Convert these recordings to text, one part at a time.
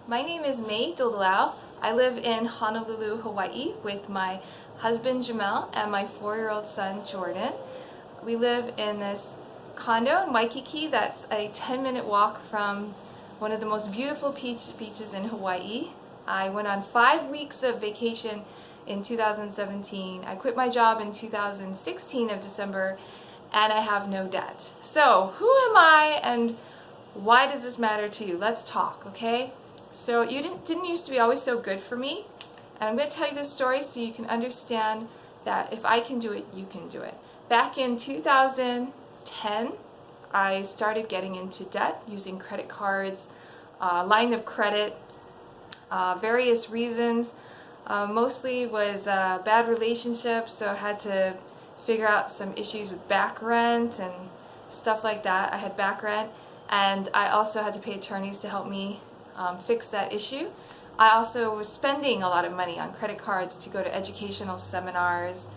My name is May Duldalau. I live in Honolulu, Hawaii with my husband Jamel and my 4-year-old son Jordan. We live in this condo in Waikiki that's a 10-minute walk from one of the most beautiful beaches in Hawaii. I went on 5 weeks of vacation in 2017. I quit my job in 2016 of December and I have no debt. So who am I and why does this matter to you? Let's talk, okay? So you didn't used to be always so good for me, and I'm going to tell you this story so you can understand that if I can do it, you can do it. Back in 2010, I started getting into debt using credit cards, line of credit, various reasons. Mostly was bad relationships, so I had to figure out some issues with back rent and stuff like that. I had back rent, and I also had to pay attorneys to help me fix that issue. I also was spending a lot of money on credit cards to go to educational seminars,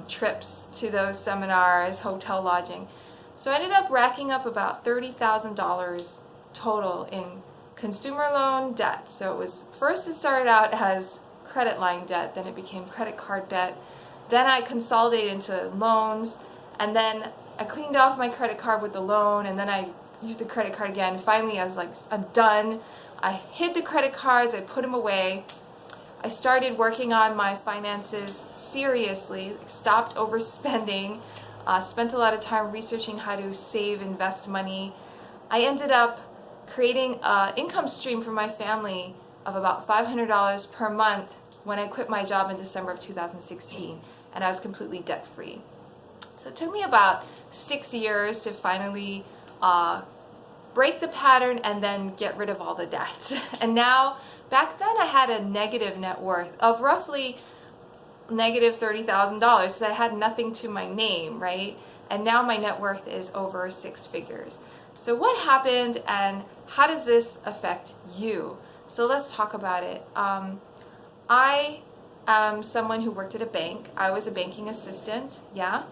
trips to those seminars, hotel lodging. So I ended up racking up about $30,000 total in consumer loan debt. So it started out as credit line debt, then it became credit card debt. Then I consolidated into loans, and then I cleaned off my credit card with the loan, and then I used the credit card again. Finally, I was like, I'm done. I hid the credit cards, I put them away. I started working on my finances seriously, stopped overspending, spent a lot of time researching how to save, invest money. I ended up creating an income stream for my family of about $500 per month when I quit my job in December of 2016, and I was completely debt-free. So it took me about 6 years to finally break the pattern and then get rid of all the debts. And now, back then I had a negative net worth of roughly negative $30,000, so I had nothing to my name, right? And now my net worth is over 6 figures. So what happened and how does this affect you? So let's talk about it. I am someone who worked at a bank. I was a banking assistant, yeah?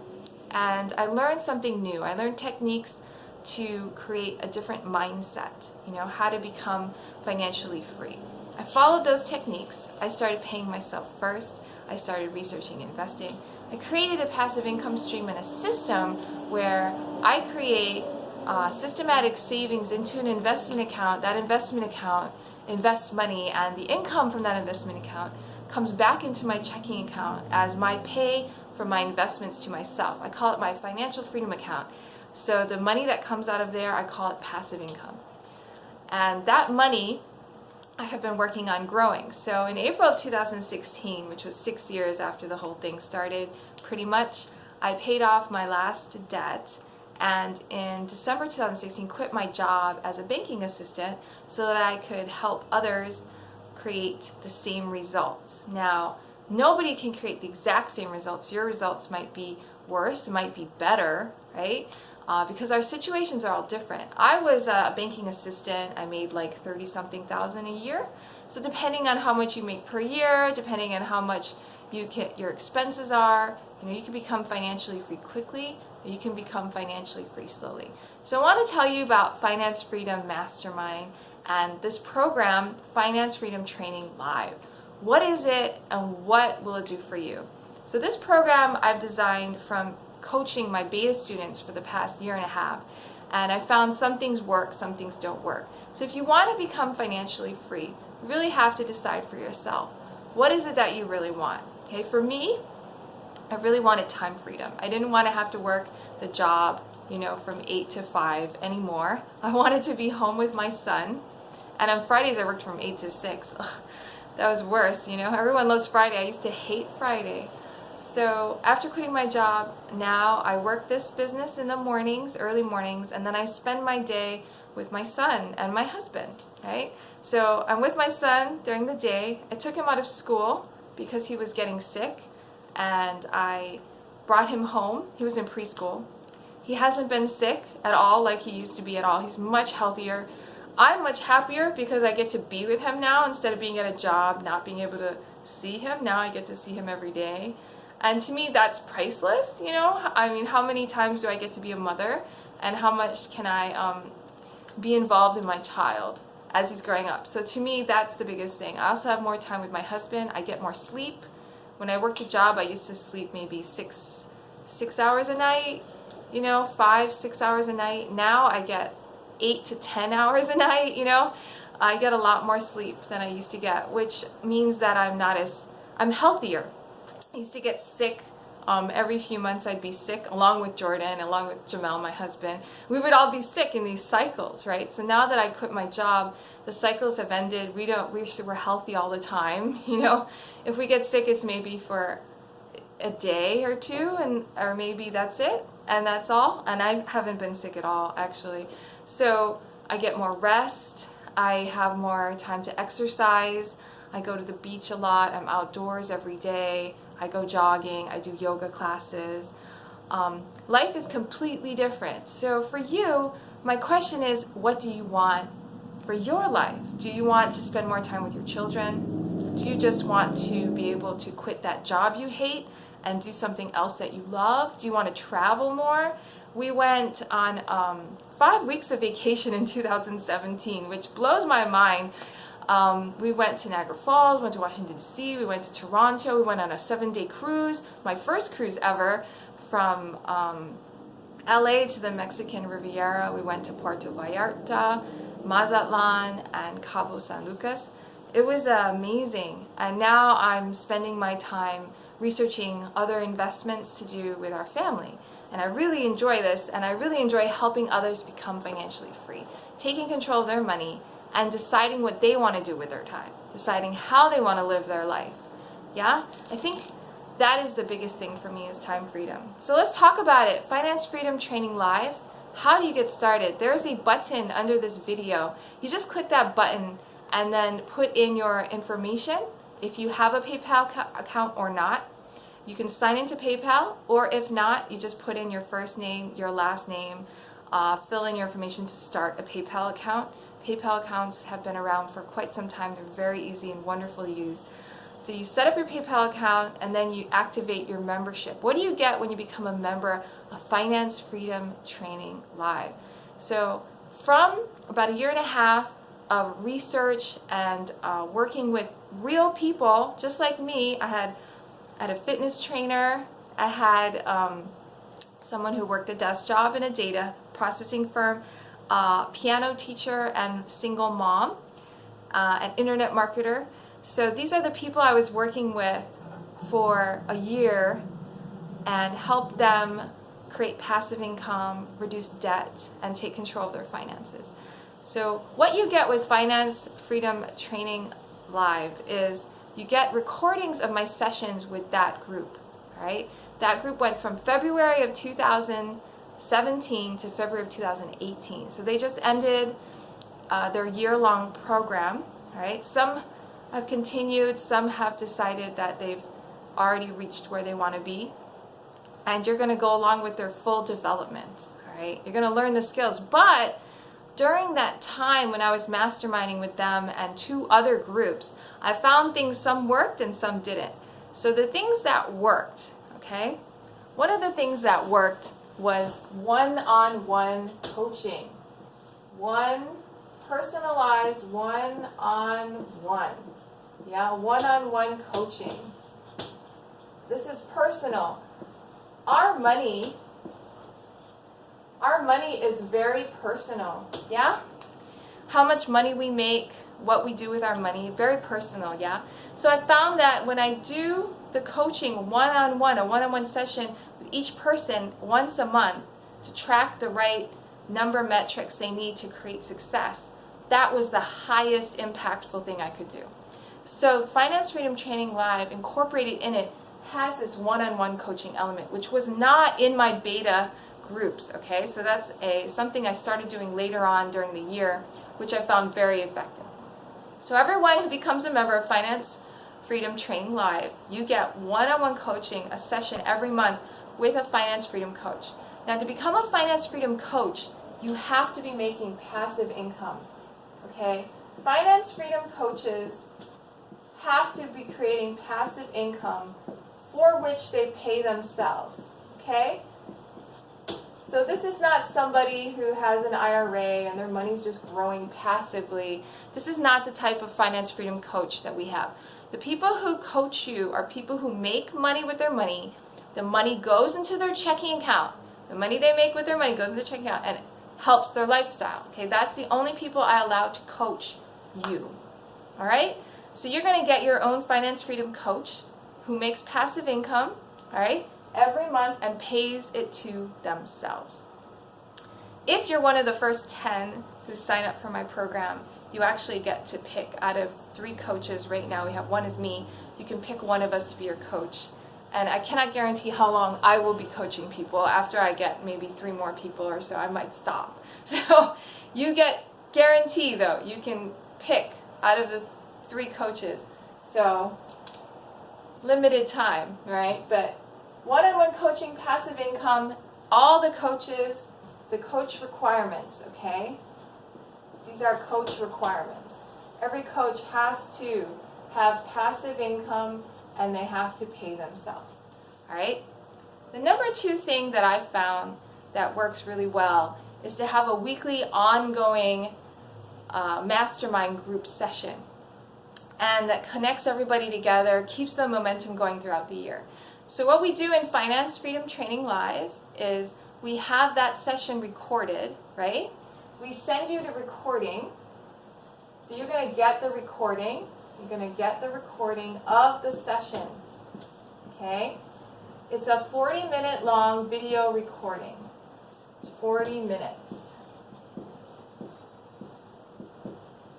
And I learned something new. I learned techniques to create a different mindset, how to become financially free. I followed those techniques. I started paying myself first. I started researching investing. I created a passive income stream and a system where I create systematic savings into an investment account. That investment account invests money, and the income from that investment account comes back into my checking account as my pay for my investments to myself. I call it my financial freedom account. So the money that comes out of there, I call it passive income. And that money I have been working on growing. So in April of 2016, which was 6 years after the whole thing started, pretty much, I paid off my last debt, and in December 2016 quit my job as a banking assistant so that I could help others create the same results. Now, nobody can create the exact same results. Your results might be worse, might be better, right? Because our situations are all different. I was a banking assistant. I made like 30-something thousand a year. So depending on how much you make per year, depending on how much your expenses are, you can become financially free quickly, or you can become financially free slowly. So I want to tell you about Finance Freedom Mastermind and this program, Finance Freedom Training Live. What is it and what will it do for you? So this program I've designed from coaching my beta students for the past year and a half, and I found some things work, some things don't work. So if you want to become financially free, you really have to decide for yourself, what is it that you really want? Okay, for me, I really wanted time freedom. I didn't want to have to work the job, from 8 to 5 anymore. I wanted to be home with my son, and on Fridays I worked from 8 to 6. Ugh, that was worse, Everyone loves Friday. I used to hate Friday. So after quitting my job, now I work this business in the mornings, early mornings, and then I spend my day with my son and my husband, right? So I'm with my son during the day. I took him out of school because he was getting sick, and I brought him home. He was in preschool. He hasn't been sick at all like he used to be at all. He's much healthier. I'm much happier because I get to be with him now instead of being at a job, not being able to see him. Now I get to see him every day. And to me, that's priceless, I mean, how many times do I get to be a mother, and how much can I be involved in my child? as he's growing up. So to me, that's the biggest thing. I also have more time with my husband. I get more sleep. When I worked a job, I used to sleep maybe six hours a night, 5-6 hours a night. Now I get 8 to 10 hours a night. I get a lot more sleep than I used to get, which means that I'm healthier. I used to get sick. Every few months I'd be sick, along with Jordan, along with Jamel, my husband. We would all be sick in these cycles, right? So now that I quit my job, the cycles have ended. We're healthy all the time. If we get sick, it's maybe for a day or two, or maybe that's it, and that's all. And I haven't been sick at all, actually. So I get more rest. I have more time to exercise. I go to the beach a lot. I'm outdoors every day. I go jogging. I do yoga classes. Life is completely different. So for you, my question is, what do you want for your life? Do you want to spend more time with your children? Do you just want to be able to quit that job you hate and do something else that you love? Do you want to travel more? We went on 5 weeks of vacation in 2017, which blows my mind. We went to Niagara Falls, went to Washington, D.C., we went to Toronto, we went on a 7-day cruise, my first cruise ever, from LA to the Mexican Riviera. We went to Puerto Vallarta, Mazatlan, and Cabo San Lucas. It was amazing, and now I'm spending my time researching other investments to do with our family. And I really enjoy this, and I really enjoy helping others become financially free, taking control of their money, and deciding what they want to do with their time, deciding how they want to live their life. Yeah? I think that is the biggest thing for me, is time freedom. So let's talk about it. Finance Freedom Training Live. How do you get started? There's a button under this video. You just click that button and then put in your information, if you have a PayPal account or not. You can sign into PayPal, or if not, you just put in your first name, your last name, fill in your information to start a PayPal account. PayPal accounts have been around for quite some time. They're very easy and wonderful to use. So you set up your PayPal account, and then you activate your membership. What do you get when you become a member of Finance Freedom Training Live? So from about 1.5 years of research and working with real people, just like me, I had a fitness trainer, I had someone who worked a desk job in a data processing firm, piano teacher and single mom, an internet marketer. So these are the people I was working with for a year and help them create passive income, reduce debt, and take control of their finances. So what you get with Finance Freedom Training Live is you get recordings of my sessions with that group, all right? That group went from February of 2017 to February of 2018. So they just ended their year-long program, all right? Some have continued, some have decided that they've already reached where they want to be. And you're going to go along with their full development, all right? You're going to learn the skills. But during that time when I was masterminding with them and 2 other groups, I found things, some worked and some didn't. So the things that worked, okay? One of the things that worked was one-on-one coaching. Personalized one-on-one. Yeah, one-on-one coaching. This is personal. Our money is very personal, yeah? How much money we make, what we do with our money, very personal, yeah? So I found that when I do the coaching one-on-one, a one-on-one session with each person once a month to track the right number metrics they need to create success, that was the highest impactful thing I could do. So Finance Freedom Training Live, incorporated in it, has this one-on-one coaching element, which was not in my beta groups, okay? So that's something I started doing later on during the year, which I found very effective. So everyone who becomes a member of Finance Freedom Training Live, you get one-on-one coaching, a session every month with a Finance Freedom coach. Now, to become a Finance Freedom coach, you have to be making passive income, okay? Finance Freedom coaches have to be creating passive income for which they pay themselves, okay? So this is not somebody who has an IRA and their money's just growing passively. This is not the type of finance freedom coach that we have. The people who coach you are people who make money with their money. The money goes into their checking account. The money they make with their money goes into their checking account and it helps their lifestyle. Okay, that's the only people I allow to coach you. All right? So you're going to get your own finance freedom coach who makes passive income, all right, every month and pays it to themselves. If you're one of the first 10 who sign up for my program, you actually get to pick out of 3 coaches right now. We have one is me. You can pick one of us to be your coach. And I cannot guarantee how long I will be coaching people. After I get maybe 3 more people or so, I might stop. So you get guarantee though. You can pick out of the 3 coaches. So limited time, right? But one-on-one coaching, passive income, all the coaches, the coach requirements, okay? These are coach requirements. Every coach has to have passive income and they have to pay themselves, all right? The number 2 thing that I found that works really well is to have a weekly ongoing mastermind group session. And that connects everybody together, keeps the momentum going throughout the year. So what we do in Finance Freedom Training Live is we have that session recorded, right? We send you the recording. So you're going to get the recording. You're going to get the recording of the session, okay? It's a 40-minute long video recording. It's 40 minutes.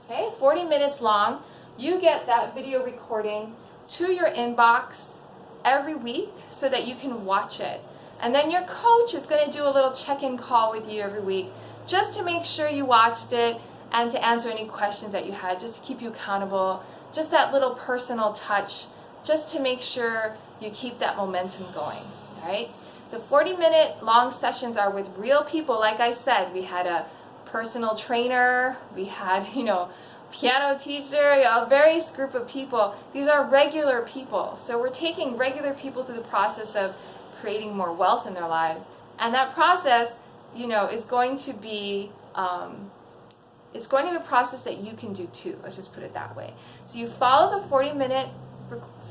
Okay, 40 minutes long. You get that video recording to your inbox every week so that you can watch it. And then your coach is going to do a little check-in call with you every week just to make sure you watched it and to answer any questions that you had, just to keep you accountable, just that little personal touch, just to make sure you keep that momentum going, all right? The 40-minute long sessions are with real people. Like I said, we had a personal trainer, we had, piano teacher, a various group of people. These are regular people. So we're taking regular people through the process of creating more wealth in their lives. And that process, is going to be, it's going to be a process that you can do too. Let's just put it that way. So you follow the 40-minute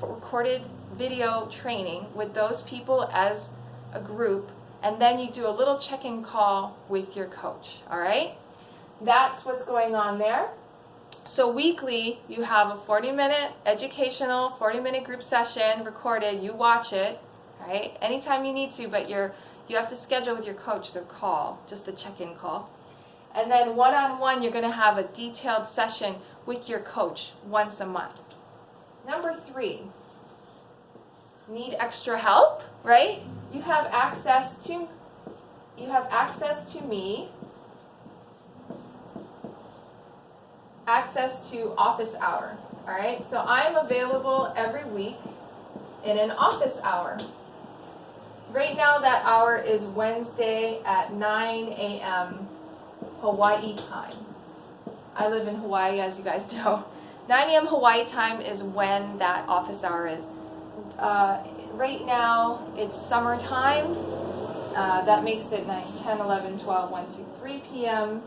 recorded video training with those people as a group, and then you do a little check-in call with your coach, all right? That's what's going on there. So weekly, you have a 40-minute educational, 40-minute group session recorded. You watch it, right? Anytime you need to, but you have to schedule with your coach the call, just the check-in call. And then one-on-one, you're going to have a detailed session with your coach once a month. Number 3, need extra help, right? You have access to me. Access to office hour, all right? So I'm available every week in an office hour. Right now that hour is Wednesday at 9 a.m. Hawaii time. I live in Hawaii, as you guys know. 9 a.m. Hawaii time is when that office hour is. Right now it's summertime. That makes it 9, 10, 11, 12, 1, 2, 3 p.m.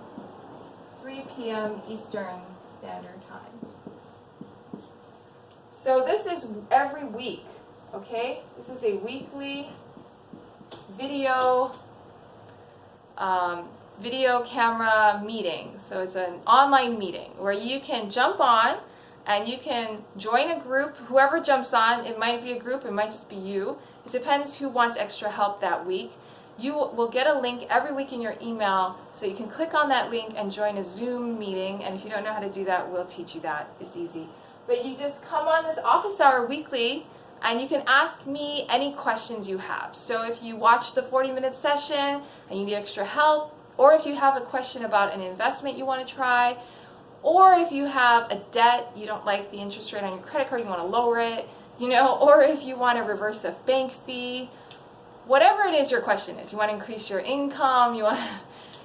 3 p.m. Eastern Standard Time. So this is every week, okay? This is a weekly video camera meeting. So it's an online meeting where you can jump on and you can join a group. Whoever jumps on, it might be a group, it might just be you. It depends who wants extra help that week. You will get a link every week in your email, so you can click on that link and join a Zoom meeting. And if you don't know how to do that, we'll teach you that. It's easy. But you just come on this office hour weekly, and you can ask me any questions you have. So if you watch the 40-minute session and you need extra help, or if you have a question about an investment you want to try, or if you have a debt, you don't like the interest rate on your credit card, you want to lower it, or if you want to reverse a bank fee, whatever it is your question is, you want to increase your income,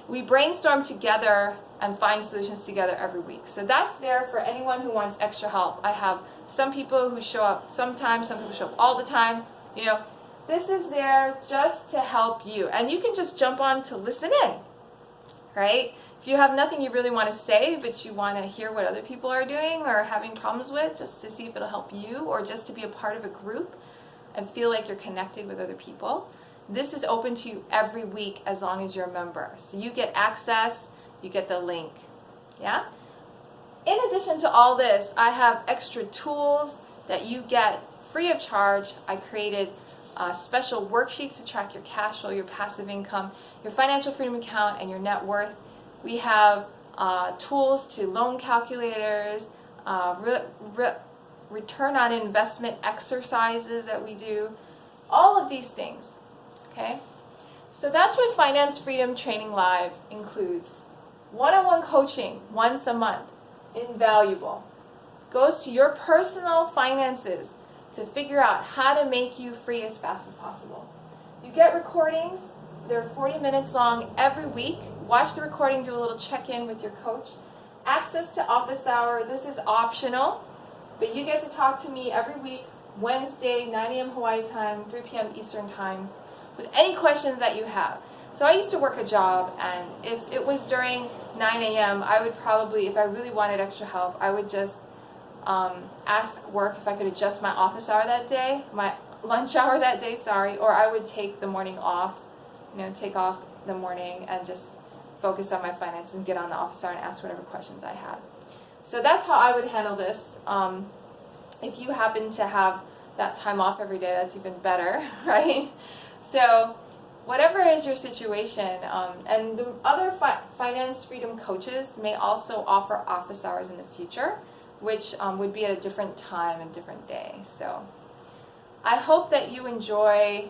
we brainstorm together and find solutions together every week. So that's there for anyone who wants extra help. I have some people who show up sometimes, some people show up all the time. this is there just to help you. And you can just jump on to listen in, right? If you have nothing you really want to say, but you want to hear what other people are doing or having problems with, just to see if it'll help you, or just to be a part of a group and feel like you're connected with other people, this is open to you every week as long as you're a member. So you get access, you get the link. Yeah? In addition to all this, I have extra tools that you get free of charge. I created special worksheets to track your cash flow, your passive income, your financial freedom account, and your net worth. We have tools to loan calculators, return on investment exercises that we do, all of these things. Okay? So that's what Finance Freedom Training Live includes. One-on-one coaching once a month, invaluable. Goes to your personal finances to figure out how to make you free as fast as possible. You get recordings. They're 40 minutes long every week. Watch the recording, do a little check-in with your coach. Access to office hour. This is optional, but you get to talk to me every week, Wednesday, 9 a.m. Hawaii time, 3 p.m. Eastern time, with any questions that you have. So I used to work a job, and if it was during 9 a.m., I would probably, if I really wanted extra help, I would just ask work if I could adjust my office hour that day, my lunch hour that day, or I would take the morning off, take off the morning and just focus on my finances and get on the office hour and ask whatever questions I had. So that's how I would handle this. If you happen to have that time off every day, that's even better, right? So whatever is your situation, and the other finance freedom coaches may also offer office hours in the future, which would be at a different time and different day. So I hope that you enjoy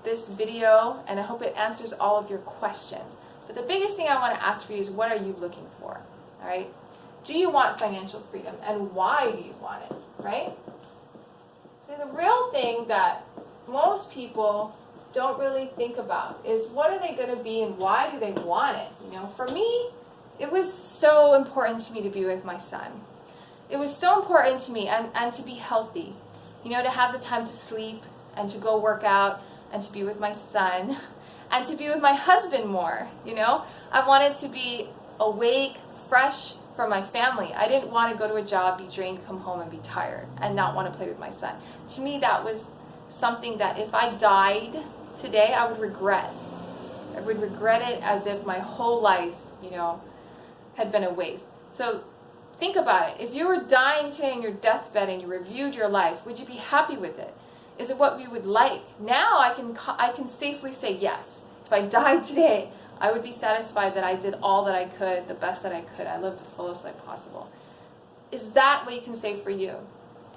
this video, and I hope it answers all of your questions. But the biggest thing I want to ask for you is, what are you looking for? All right? Do you want financial freedom, and why do you want it? Right? So the real thing that most people don't really think about is, what are they going to be and why do they want it? For me, it was so important to me to be with my son. It was so important to me and to be healthy, to have the time to sleep and to go work out and to be with my son and to be with my husband more. I wanted to be awake, fresh for my family. I didn't want to go to a job, be drained, come home and be tired and not want to play with my son. To me, that was something that if I died today, I would regret. I would regret it as if my whole life, had been a waste. So think about it. If you were dying today in your deathbed and you reviewed your life, would you be happy with it? Is it what we would like? Now I can safely say yes. If I died today, I would be satisfied that I did all that I could, the best that I could. I lived the fullest life possible. Is that what you can say for you?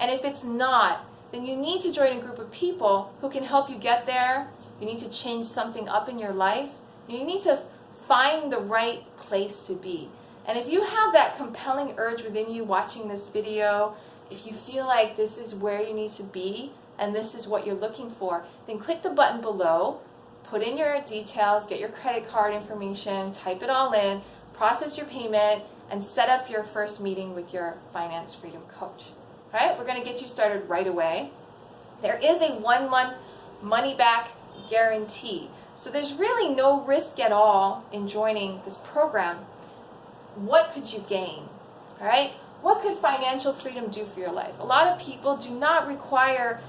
And if it's not, then you need to join a group of people who can help you get there. You need to change something up in your life. You need to find the right place to be. And if you have that compelling urge within you watching this video, if you feel like this is where you need to be and this is what you're looking for, then click the button below, put in your details, get your credit card information, type it all in, process your payment, and set up your first meeting with your finance freedom coach. All right, we're going to get you started right away. There is a 1-month money-back guarantee. So there's really no risk at all in joining this program. What could you gain? All right? What could financial freedom do for your life? A lot of people do not require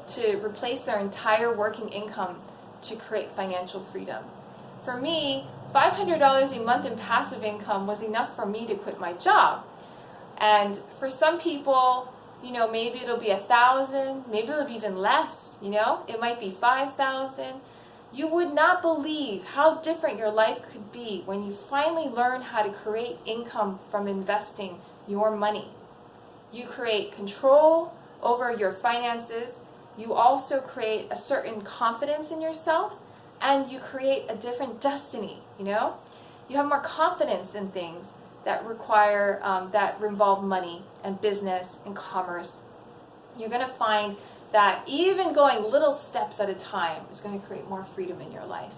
to replace their entire working income to create financial freedom. For me, $500 a month in passive income was enough for me to quit my job. And for some people, maybe it'll be 1,000, maybe it'll be even less, it might be 5,000. You would not believe how different your life could be when you finally learn how to create income from investing your money. You create control over your finances. You also create a certain confidence in yourself, and you create a different destiny, You have more confidence in things that require, that involve money and business and commerce. You're going to find that even going little steps at a time is going to create more freedom in your life.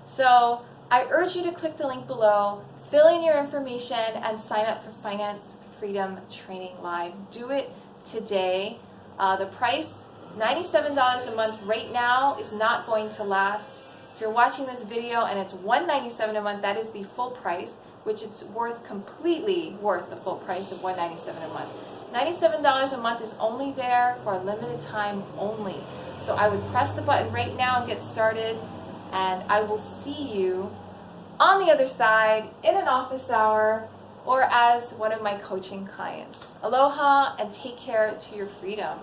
So I urge you to click the link below, fill in your information, and sign up for Finance Freedom Training Live. Do it today. The price $97 a month right now is not going to last. If you're watching this video and it's $197 a month, that is the full price, which it's completely worth the full price of $197 a month. $97 a month is only there for a limited time only. So I would press the button right now and get started, and I will see you on the other side in an office hour or as one of my coaching clients. Aloha and take care to your freedom.